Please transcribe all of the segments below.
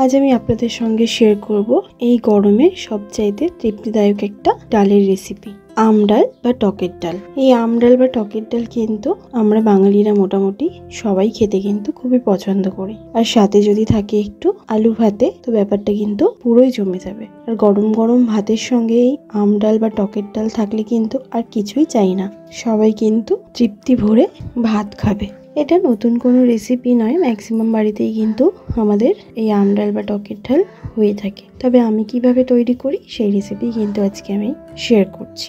আজ আমি আপনাদের সঙ্গে শেয়ার করব এই গরমে সবচাইতে তৃপ্তিদায়ক একটা ডালের রেসিপি, আম ডাল বা টকের ডাল। এই আম ডাল বা টকের ডাল কিন্তু আমরা বাঙালিরা মোটামুটি সবাই খেতে কিন্তু খুবই পছন্দ করি। আর সাথে যদি থাকে একটু আলু ভাতে, তো ব্যাপারটা কিন্তু পুরোই জমে যাবে। আর গরম গরম ভাতের সঙ্গে এই আম ডাল বা টকের ডাল থাকলে কিন্তু আর কিছুই চাই না, সবাই কিন্তু তৃপ্তি ভরে ভাত খাবে। এটা নতুন কোনো রেসিপি নয়, ম্যাক্সিমাম বাড়িতেই কিন্তু আমাদের এই আম ডাল বা টকের ডাল হয়ে থাকে। তবে আমি কিভাবে তৈরি করি সেই রেসিপি কিন্তু আজকে আমি শেয়ার করছি।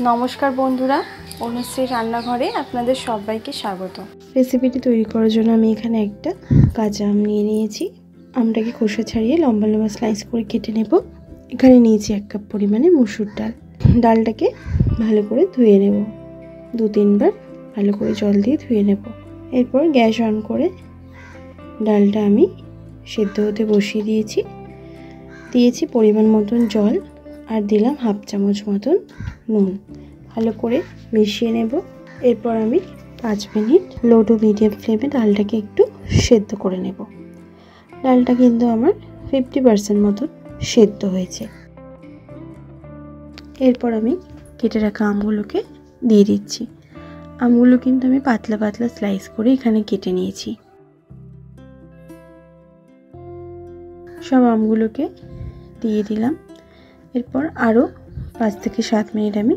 নমস্কার বন্ধুরা, অনুশ্রী রান্নাঘরে আপনাদের সবাইকে স্বাগত। রেসিপিটি তৈরি করার জন্য আমি এখানে একটা কাঁচা আম নিয়ে নিয়েছি। আমটাকে খোসা ছাড়িয়ে লম্বা লম্বা স্লাইস করে কেটে নেব। এখানে নিয়েছি 1 কাপ পরিমাণে মসুর ডাল। ডালটাকে ভালো করে ধুয়ে নেব, 2-3 বার ভালো করে জল দিয়ে ধুয়ে নেব। এরপর গ্যাস অন করে ডালটা আমি সেদ্ধ হতে বসিয়ে দিয়েছি পরিমাণ মতন জল, আর দিলাম 1/2 চামচ মতন নুন। ভালো করে মিশিয়ে নেব। এরপর আমি 5 মিনিট লো টু মিডিয়াম ফ্লেমে ডালটাকে একটু সেদ্ধ করে নেব। ডালটা কিন্তু আমার 50% মতন সেদ্ধ হয়েছে। এরপর আমি কেটে রাখা আমগুলোকে দিয়ে দিচ্ছি। আমগুলো কিন্তু আমি পাতলা পাতলা স্লাইস করে এখানে কেটে নিয়েছি। সব আমগুলোকে দিয়ে দিলাম। এরপর আরও 5 থেকে 7 মিনিট আমি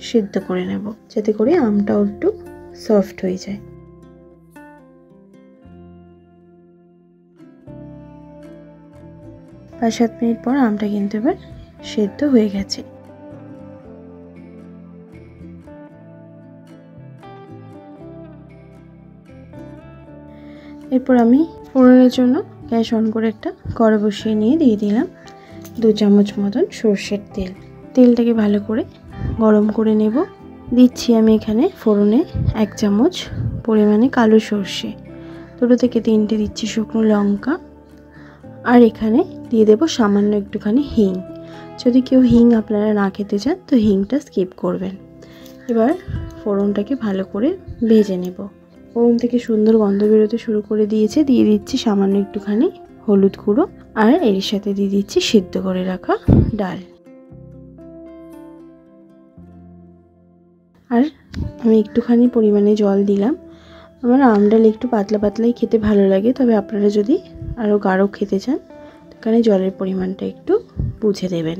সেদ্ধ করে নেব, যাতে করে আমটাও একটু সফট হয়ে যায়। পাঁচ 7 মিনিট পর আমটা কিন্তু এবার সেদ্ধ হয়ে গেছে। এরপর আমি ফোড়নের জন্য গ্যাস অন করে একটা কড়া বসিয়ে নিয়ে দিয়ে দিলাম 2 চামচ মতন সর্ষের তেল। তেলটাকে ভালো করে গরম করে নেব। দিচ্ছি আমি এখানে ফোড়নে 1 চামচ পরিমাণে কালো সর্ষে, 2 থেকে 3টে দিচ্ছি শুকনো লঙ্কা, আর এখানে দিয়ে দেব সামান্য একটুখানি হিং। যদি কেউ হিং আপনারা না খেতে চান তো হিংটা স্কিপ করবেন। এবার ফোড়নটাকে ভালো করে ভেজে নেব। ফোড়ন থেকে সুন্দর গন্ধ বেরোতে শুরু করে দিয়েছে। দিয়ে দিচ্ছি সামান্য একটুখানি হলুদ গুঁড়ো, আর এর সাথে দিয়ে দিচ্ছি সিদ্ধ করে রাখা ডাল। আর আমি একটুখানি পরিমাণে জল দিলাম। আমার আম ডাল একটু পাতলা পাতলাই খেতে ভালো লাগে, তবে আপনারা যদি আরও গাঢ় খেতে চান এখানে জলের পরিমাণটা একটু বুঝে দেবেন।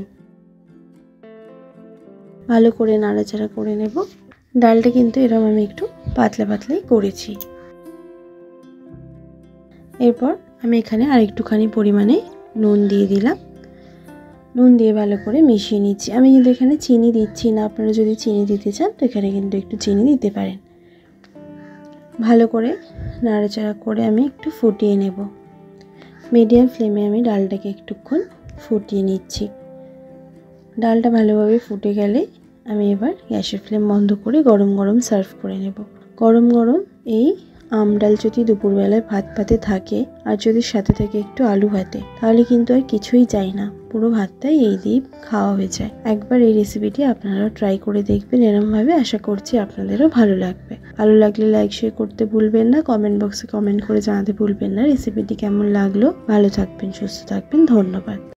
ভালো করে নাড়াচাড়া করে নেব। ডালটা কিন্তু এরকম আমি একটু পাতলা পাতলাই করেছি। এরপর আমি এখানে আর একটুখানি পরিমাণে নুন দিয়ে দিলাম। নুন দিয়ে ভালো করে মিশিয়ে নিচ্ছি। আমি কিন্তু এখানে চিনি দিচ্ছি না, আপনারা যদি চিনি দিতে চান তো এখানে কিন্তু একটু চিনি দিতে পারেন। ভালো করে নাড়াচাড়া করে আমি একটু ফুটিয়ে নেব। মিডিয়াম ফ্লেমে আমি ডালটাকে একটুক্ষণ ফুটিয়ে নিচ্ছি। ডালটা ভালোভাবে ফুটে গেলে আমি এবার গ্যাসের ফ্লেম বন্ধ করে গরম গরম সার্ভ করে নেব। গরম গরম এই আম ডাল যদি দুপুরবেলায় ভাত পাতে থাকে, আর যদি সাথে থাকে একটু আলু ভাতে, তাহলে কিন্তু আর কিছুই চাই না, পুরো ভাতটাই এই দিয়ে খাওয়া হয়ে যায়। একবার এই রেসিপিটি আপনারাও ট্রাই করে দেখবেন এরমভাবে, আশা করছি আপনাদেরও ভালো লাগবে। ভালো লাগলে লাইক শেয়ার করতে ভুলবেন না, কমেন্ট বক্সে কমেন্ট করে জানাতে ভুলবেন না রেসিপিটি কেমন লাগলো। ভালো থাকবেন, সুস্থ থাকবেন, ধন্যবাদ।